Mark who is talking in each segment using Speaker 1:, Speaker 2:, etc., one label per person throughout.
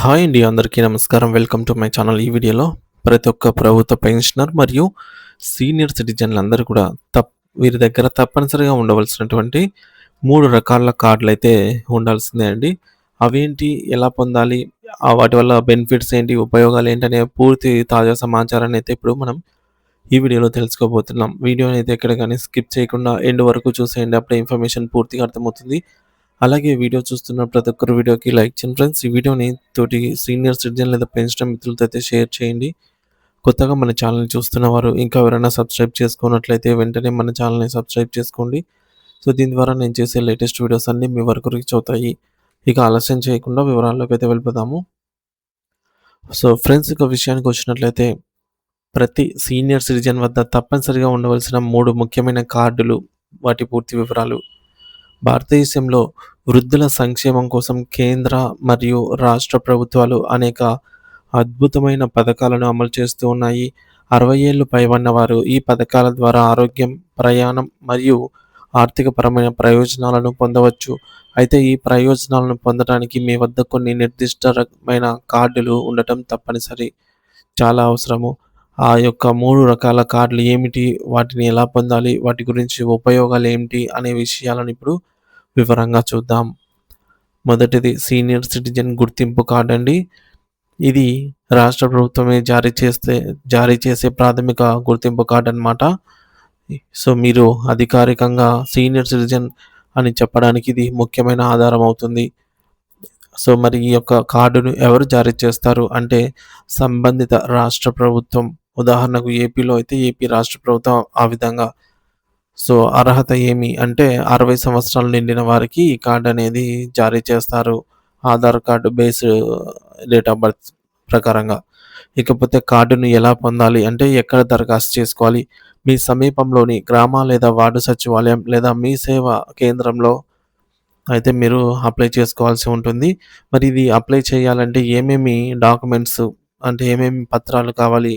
Speaker 1: Hi అండి. అందరికీ నమస్కారం. Welcome to my channel. ఈ వీడియోలో ప్రతి ఒక్క ప్రభుత్వ పెన్షనర్ మరియు సీనియర్ సిటిజన్లందరూ కూడా వీరి దగ్గర తప్పనిసరిగా ఉండవలసినటువంటి 3 రకాల కార్డులైతే ఉండాల్సిందే అండి. అవేంటి? ఎలా పొందాలి? వాటి వల్ల బెనిఫిట్స్ ఏంటి? ఉపయోగాలేంటి? అనే పూర్తి తాజా సమాచారాన్ని అయితే ఇప్పుడు మనం ఈ వీడియోలో తెలుసుకోబోతున్నాం. వీడియోనైతే ఎక్కడ గాని స్కిప్ చేయకుండా ఎండ్ వరకు చూసేయండి. అప్పుడే ఇన్ఫర్మేషన్ పూర్తిగా అర్థమవుతుంది. అలాగే వీడియో చూస్తున్న ప్రతి ఒక్కరు వీడియోకి లైక్ చేయండి ఫ్రెండ్స్. ఈ వీడియోని తోటి సీనియర్ సిటిజన్ లేదా పెన్షనర్ మిత్రులతో అయితే షేర్ చేయండి. కొత్తగా మన ఛానల్‌ని చూస్తున్నవారు ఇంకా ఎవరైనా సబ్స్క్రైబ్ చేసుకోనట్లయితే వెంటనే మన ఛానల్‌ని సబ్స్క్రైబ్ చేసుకోండి. సో, దీని ద్వారా నేను చేసే లేటెస్ట్ వీడియోస్ అన్నీ మీ వరకు రీచ్ అవుతాయి. ఇక ఆలస్యం చేయకుండా వివరాల్లోకైతే వెళ్ళిపోదాము. సో, ఫ్రెండ్స్ ఇక విషయానికొచ్చినట్లయితే ప్రతి సీనియర్ సిటిజన్ వద్ద తప్పనిసరిగా ఉండవలసిన 3 ముఖ్యమైన కార్డులు, వాటి పూర్తి వివరాలు. భారతదేశంలో వృద్ధుల సంక్షేమం కోసం కేంద్ర మరియు రాష్ట్ర ప్రభుత్వాలు అనేక అద్భుతమైన పథకాలను అమలు చేస్తూ ఉన్నాయి. 60 ఏళ్లు పైబడిన వారు ఈ పథకాల ద్వారా ఆరోగ్యం, ప్రయాణం మరియు ఆర్థికపరమైన ప్రయోజనాలను పొందవచ్చు. అయితే ఈ ప్రయోజనాలను పొందడానికి మీ వద్ద కొన్ని నిర్దిష్ట రకమైన కార్డులు ఉండటం తప్పనిసరి. చాలా అవసరము. ఆ యొక్క 3 రకాల కార్డులు ఏమిటి? వాటిని ఎలా పొందాలి? వాటి గురించి ఉపయోగాలేంటి? అనే విషయాలను ఇప్పుడు వివరంగా చూద్దాం. మొదటిది సీనియర్ సిటిజన్ గుర్తింపు కార్డ్ అండి. ఇది రాష్ట్ర ప్రభుత్వమే జారీ చేసే ప్రాథమిక గుర్తింపు కార్డ్ అన్నమాట. సో, మీరు అధికారికంగా సీనియర్ సిటిజన్ అని చెప్పడానికి ఇది ముఖ్యమైన ఆధారం అవుతుంది. సో, మరి ఈ యొక్క కార్డును ఎవరు జారీ చేస్తారు అంటే సంబంధిత రాష్ట్ర ప్రభుత్వం. ఉదాహరణకు ఏపీలో అయితే ఏపీ రాష్ట్ర ప్రభుత్వం ఆ విధంగా. సో, అర్హత ఏమి అంటే 60 సంవత్సరాలు నిండిన వారికి ఈ కార్డ్ అనేది జారీ చేస్తారు. Aadhaar card based date of birth ప్రకారంగా. ఇకపోతే కార్డును ఎలా పొందాలి అంటే ఎక్కడ దరఖాస్తు చేసుకోవాలి? మీ సమీపంలోని గ్రామ లేదా వార్డు సచివాలయం లేదా మీ సేవా కేంద్రంలో అయితే మీరు అప్లై చేసుకోవాల్సి ఉంటుంది. మరి ఇది అప్లై చేయాలంటే ఏమేమి డాక్యుమెంట్స్ అంటే ఏమేమి పత్రాలు కావాలి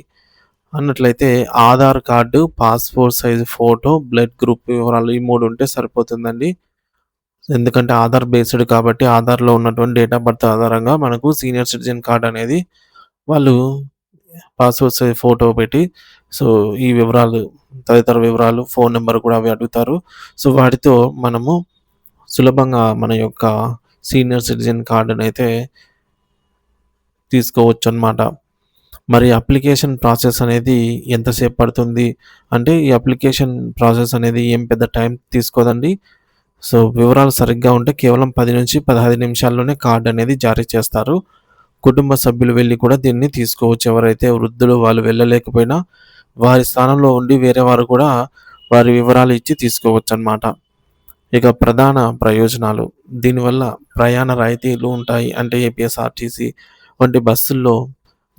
Speaker 1: అన్నట్లయితే Aadhaar card, passport size photo, blood group వివరాలు ఈ 3 ఉంటే సరిపోతుందండి. ఎందుకంటే ఆధార్ బేస్డ్ కాబట్టి ఆధార్‌లో ఉన్నటువంటి డేట్ ఆఫ్ బర్త్ ఆధారంగా మనకు సీనియర్ సిటిజన్ కార్డ్ అనేది వాళ్ళు పాస్‌పోర్ట్ సైజ్ ఫోటో పెట్టి సో, ఈ వివరాలు తదితర వివరాలు, ఫోను నంబర్ కూడా అవి అడుగుతారు. సో, వాటితో మనము సులభంగా మన యొక్క సీనియర్ సిటిజన్ కార్డ్‌నైతే తీసుకోవచ్చనమాట. మరి అప్లికేషన్ ప్రాసెస్ అనేది ఎంతసేపు పడుతుంది? అంటే ఈ అప్లికేషన్ ప్రాసెస్ అనేది ఏం పెద్ద టైం తీసుకోదండి. సో, వివరాలు సరిగ్గా ఉంటే కేవలం 10-15 నిమిషాల్లోనే కార్డ్ అనేది జారీ చేస్తారు. కుటుంబ సభ్యులు వెళ్లి కూడా దీన్ని తీసుకోవచ్చు. ఎవరైతే వృద్ధులు వాళ్ళు వెళ్ళలేకపోయినా వారి స్థానంలో ఉండి వేరే వారు కూడా వారి వివరాలు ఇచ్చి తీసుకోవచ్చనమాట. ఇక ప్రధాన ప్రయోజనాలు. దీనివల్ల ప్రయాణ రాయితీలు ఉంటాయి. అంటే ఏపీఎస్ఆర్టీసీ వంటి బస్సుల్లో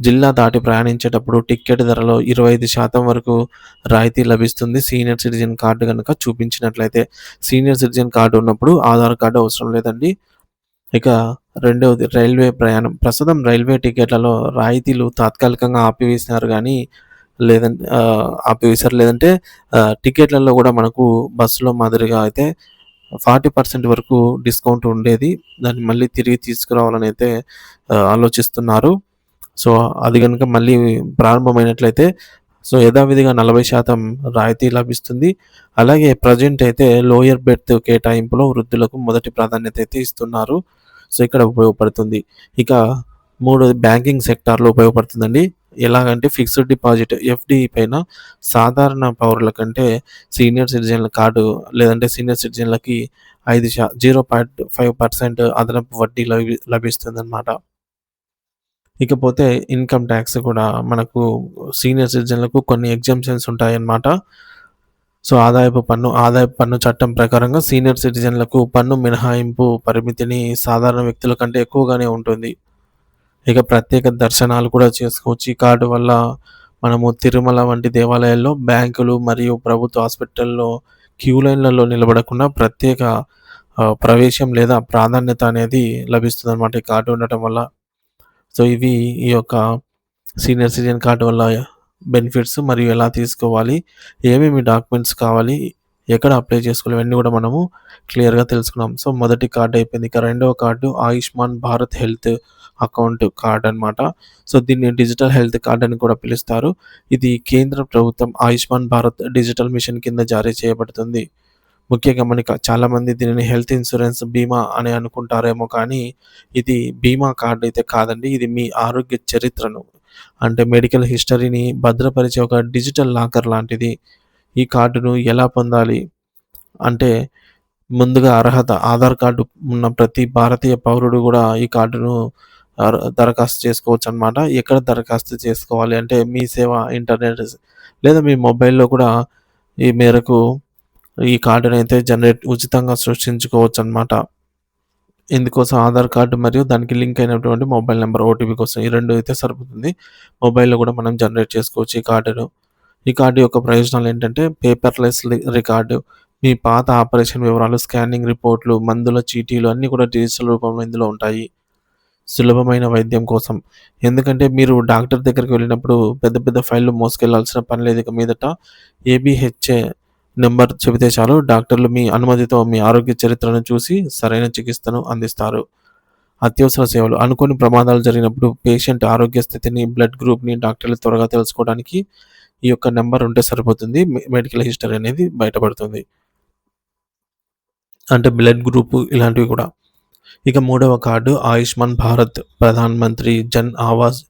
Speaker 1: జిల్లా దాటి ప్రయాణించేటప్పుడు టికెట్ ధరలో 25% వరకు రాయితీ లభిస్తుంది. సీనియర్ సిటిజన్ కార్డ్ గనక చూపించినట్లయితే. సీనియర్ సిటిజన్ కార్డ్ ఉన్నప్పుడు ఆధార్ కార్డ్ అవసరం లేదండి. ఇక రెండవది రైల్వే ప్రయాణం. ప్రస్తుతం రైల్వే టికెట్లలో రాయితీలు తాత్కాలికంగా ఆపివేసినారు గానీ ఆపివేశారు. లేదంటే టికెట్లలో గూడా మనకు బస్సులో మాదిరిగా అయితే 40% వరకు డిస్కౌంట్ ఉండేది. దాన్ని మళ్ళీ తిరిగి తీసుకురావాలనైతే ఆలోచిస్తున్నారు. సో, అది గనుక మళ్ళీ ప్రారంభమైనట్లయితే సో, యథావిధిగా 40% రాయితీ లభిస్తుంది. అలాగే ప్రెజెంట్ అయితే లోయర్ బెర్త్ కేటాయింపులో వృద్ధులకు మొదటి ప్రాధాన్యత అయితే ఇస్తున్నారు. సో, ఇక్కడ ఉపయోగపడుతుంది. ఇక మూడోది బ్యాంకింగ్ సెక్టార్‌లో ఉపయోగపడుతుందండి. ఎలాగంటే ఫిక్స్డ్ డిపాజిట్ ఎఫ్‌డి పైన సాధారణ పౌరుల కంటే సీనియర్ సిటిజన్‌ల కార్డు లేదంటే సీనియర్ సిటిజన్‌లకి 0.5% అదనపు వడ్డీ లభిస్తుందన్నమాట. ఇకపోతే ఇన్‌కమ్ టాక్స్ కూడా మనకు సీనియర్ సిటిజన్‌లకు కొన్ని ఎగ్జామ్షన్స్ ఉంటాయన్నమాట. సో, ఆదాయపు పన్ను చట్టం ప్రకారంగా సీనియర్ సిటిజన్‌లకు పన్ను మినహాయింపు పరిమితిని సాధారణ వ్యక్తుల కంటే ఎక్కువగానే ఉంటుంది. ఇక ప్రత్యేక దర్శనాలు కూడా చేసుకోవచ్చు. ఈ కార్డ్ వల్ల మనము తిరుమల వంటి దేవాలయాల్లో, బ్యాంకులు మరియు ప్రభుత్వ హాస్పిటల్‌లో క్యూ లైన్‌లలో నిలబడకుండా ప్రత్యేక ప్రవేశం లేదా ప్రాధాన్యత అనేది లభిస్తుందన్నమాట ఈ కార్డ్ ఉండటం వల్ల. సో, ఇవి ఈ యొక్క సీనియర్ సిటిజన్ కార్డ్ వల్ల బెనిఫిట్స్ మరియు ఎలా తీసుకోవాలి? ఏమేమి డాక్యుమెంట్స్ కావాలి? ఎక్కడ అప్లై చేసుకోవాలి? ఇవన్నీ కూడా మనము క్లియర్‌గా తెలుసుకున్నాం. సో, మొదటి కార్డ్ అయిపోయింది. ఇక రెండవ card Ayushman Bharat health account card అనమాట. సో, దీన్ని డిజిటల్ హెల్త్ కార్డ్ అని కూడా పిలుస్తారు. ఇది కేంద్ర ప్రభుత్వం ఆయుష్మాన్ భారత్ డిజిటల్ మిషన్ కింద జారీ చేయబడుతుంది. ముఖ్య గమనిక, చాలామంది దీనిని హెల్త్ ఇన్సూరెన్స్ బీమా అని అనుకుంటారేమో కానీ, ఇది బీమా కార్డ్ అయితే కాదండి. ఇది మీ ఆరోగ్య చరిత్రను, అంటే మెడికల్ హిస్టరీని భద్రపరిచే ఒక డిజిటల్ లాకర్ లాంటిది. ఈ కార్డును ఎలా పొందాలి అంటే, ముందుగా అర్హత ఆధార్ కార్డు ఉన్న ప్రతి భారతీయ పౌరుడు గూడా ఈ కార్డును దరఖాస్తు చేసుకోవచ్చనమాట. ఎక్కడ దరఖాస్తు చేసుకోవాలి అంటే, మీ సేవ ఇంటర్నెట్ లేదా మీ మొబైల్‌లో కూడా ఈ మేరకు ఈ కార్డునైతే ఉచితంగా సృష్టించుకోవచ్చనమాట. ఇందుకోసం ఆధార్ కార్డ్ మరియు దానికి లింక్ అయినటువంటి మొబైల్ నంబర్ ఓటీపీ కోసం ఈ 2 అయితే సరిపోతుంది. మొబైల్‌లో కూడా మనం జనరేట్ చేసుకోవచ్చు ఈ కార్డును. ఈ కార్డ్ యొక్క ప్రయోజనాలేంటంటే, పేపర్‌లెస్ రికార్డు. మీ పాత ఆపరేషన్ వివరాలు, స్కానింగ్ రిపోర్ట్‌లు, మందుల చీటీలు అన్నీ కూడా డిజిటల్ రూపంలో ఇందులో ఉంటాయి. సులభమైన వైద్యం కోసం. ఎందుకంటే, మీరు డాక్టర్ దగ్గరికి వెళ్ళినప్పుడు పెద్ద పెద్ద ఫైల్‌లు మోసుకెళ్లాల్సిన పని లేదు ఇక మీదట. ఏబీహెచ్ఏ నంబర్ చెబితే చాలు, డాక్టర్లు మీ అనుమతితో మీ ఆరోగ్య చరిత్రను చూసి సరైన చికిత్సను అందిస్తారు. అత్యవసర సేవలు. అనుకోని ప్రమాదాలు జరిగినప్పుడు పేషెంట్ ఆరోగ్య స్థితిని, బ్లడ్ గ్రూప్‌ని డాక్టర్లు త్వరగా తెలుసుకోవడానికి ఈ యొక్క నంబర్ ఉంటే సరిపోతుంది. మెడికల్ హిస్టరీ అనేది బయటపడుతుంది. అంటే బ్లడ్ గ్రూప్ ఇలాంటివి కూడా. ఇక మూడవ కార్డు ఆయుష్మాన్ భారత్ ప్రధాన్ మంత్రి జన్ ఆవాజ్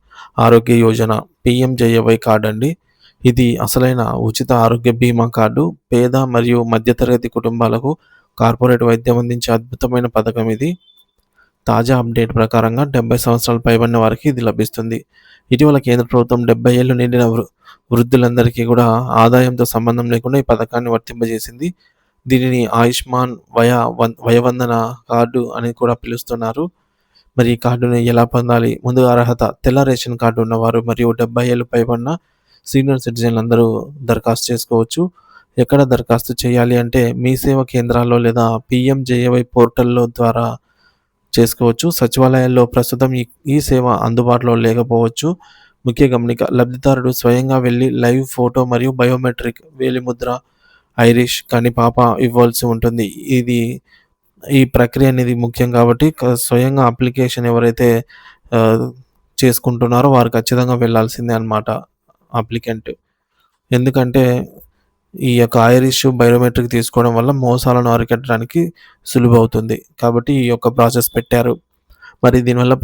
Speaker 1: ఆరోగ్య యోజన పీఎంజేఏవై కార్డ్ అండి. ఇది అసలైన ఉచిత ఆరోగ్య బీమా కార్డు. పేద మరియు మధ్యతరగతి కుటుంబాలకు కార్పొరేట్ వైద్యం అందించే అద్భుతమైన పథకం ఇది. తాజా అప్డేట్ ప్రకారంగా 70 సంవత్సరాలు పైబడిన వారికి ఇది లభిస్తుంది. ఇటీవల కేంద్ర ప్రభుత్వం 70 ఏళ్లు నిండిన వృద్ధులందరికీ కూడా ఆదాయంతో సంబంధం లేకుండా ఈ పథకాన్ని వర్తింపజేసింది. దీనిని ఆయుష్మాన్ వయవందన కార్డు అని కూడా పిలుస్తున్నారు. మరి ఈ కార్డుని ఎలా పొందాలి? ముందుగా అర్హత తెల్ల రేషన్ కార్డు ఉన్నవారు మరియు 70 ఏళ్లు పైబడిన సీనియర్ సిటిజన్లందరూ దరఖాస్తు చేసుకోవచ్చు. ఎక్కడ దరఖాస్తు చేయాలి అంటే, మీ సేవా కేంద్రాల్లో లేదా పీఎంజేఏవై పోర్టల్‌లో ద్వారా చేసుకోవచ్చు. సచివాలయాల్లో ప్రస్తుతం ఈ సేవ అందుబాటులో లేకపోవచ్చు. ముఖ్య గమనిక, లబ్ధిదారుడు స్వయంగా వెళ్లి లైవ్ ఫోటో మరియు బయోమెట్రిక్ వేలిముద్ర, ఐరిష్, కనుపాప ఇవ్వాల్సి ఉంటుంది. ఈ ప్రక్రియ అనేది ముఖ్యం కాబట్టి స్వయంగా అప్లికేషన్ ఎవరైతే ఆహ్, చేసుకుంటున్నారో వారు ఖచ్చితంగా వెళ్ళాల్సిందే అన్నమాట అప్లికెంట్. ఎందుకంటే, ఈ యొక్క ఐరిష్, బయోమెట్రిక్ తీసుకోవడం వల్ల మోసాలను అరికట్టడానికి సులువవుతుంది. కాబట్టి ఈ యొక్క ప్రాసెస్ పెట్టారు. మరి దీనివల్ల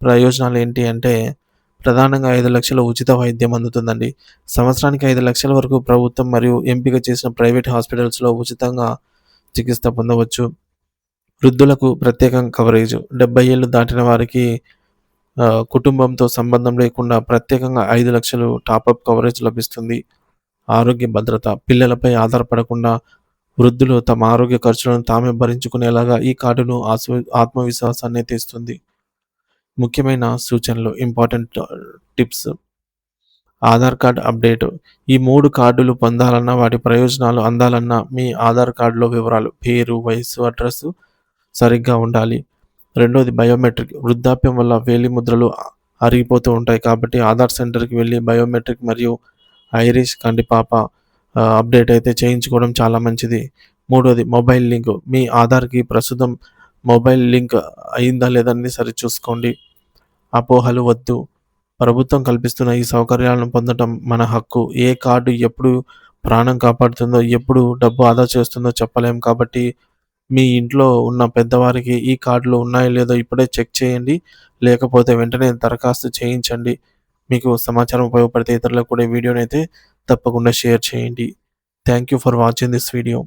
Speaker 1: ప్రయోజనాలు ఏంటి అంటే, ప్రధానంగా 5,00,000 ఉచిత వైద్యం అందుతుందండి. సంవత్సరానికి 5,00,000 వరకు ప్రభుత్వం మరియు ఎంపిక చేసిన ప్రైవేట్ హాస్పిటల్స్‌లో ఉచితంగా చికిత్స పొందవచ్చు. వృద్ధులకు ప్రత్యేకం కవరేజ్. 70 ఏళ్లు దాటిన వారికి కుటుంబంతో సంబంధం లేకుండా ప్రత్యేకంగా 5,00,000 టాపప్ కవరేజ్ లభిస్తుంది. ఆరోగ్య భద్రత. పిల్లలపై ఆధారపడకుండా వృద్ధులు తమ ఆరోగ్య ఖర్చులను తామే భరించుకునేలాగా ఈ కార్డును ఆత్మవిశ్వాసాన్ని తెస్తుంది. ముఖ్యమైన సూచనలు, important tips. Aadhaar card update. ఈ 3 కార్డులు పొందాలన్నా, వాటి ప్రయోజనాలు అందాలన్నా మీ ఆధార్ కార్డులో వివరాలు, పేరు, వయస్సు, అడ్రస్సు సరిగ్గా ఉండాలి. రెండోది బయోమెట్రిక్. వృద్ధాప్యం వల్ల వేలిముద్రలు అరిగిపోతూ ఉంటాయి కాబట్టి ఆధార్ సెంటర్‌కి వెళ్లి బయోమెట్రిక్ మరియు ఐరిష్, కంటిపాప అప్డేట్ అయితే చేయించుకోవడం చాలా మంచిది. మూడోది మొబైల్ లింక్. మీ ఆధార్‌కి ప్రస్తుతం మొబైల్ లింక్ అయిందా లేదా అని సరిచూసుకోండి. అపోహలు వద్దు. ప్రభుత్వం కల్పిస్తున్న ఈ సౌకర్యాలను పొందటం మన హక్కు. ఏ కార్డు ఎప్పుడు ప్రాణం కాపాడుతుందో, ఎప్పుడు డబ్బు ఆదా చేస్తుందో చెప్పలేం కాబట్టి, మీ ఇంట్లో ఉన్న పెద్దవారికి ఈ కార్డులు ఉన్నాయో లేదో ఇప్పుడే చెక్ చేయండి. లేకపోతే వెంటనే దరఖాస్తు చేయించండి. మీకు సమాచారం ఉపయోగపడితే ఇతరులకు కూడా ఈ వీడియోనైతే తప్పకుండా షేర్ చేయండి. Thank you for watching this video.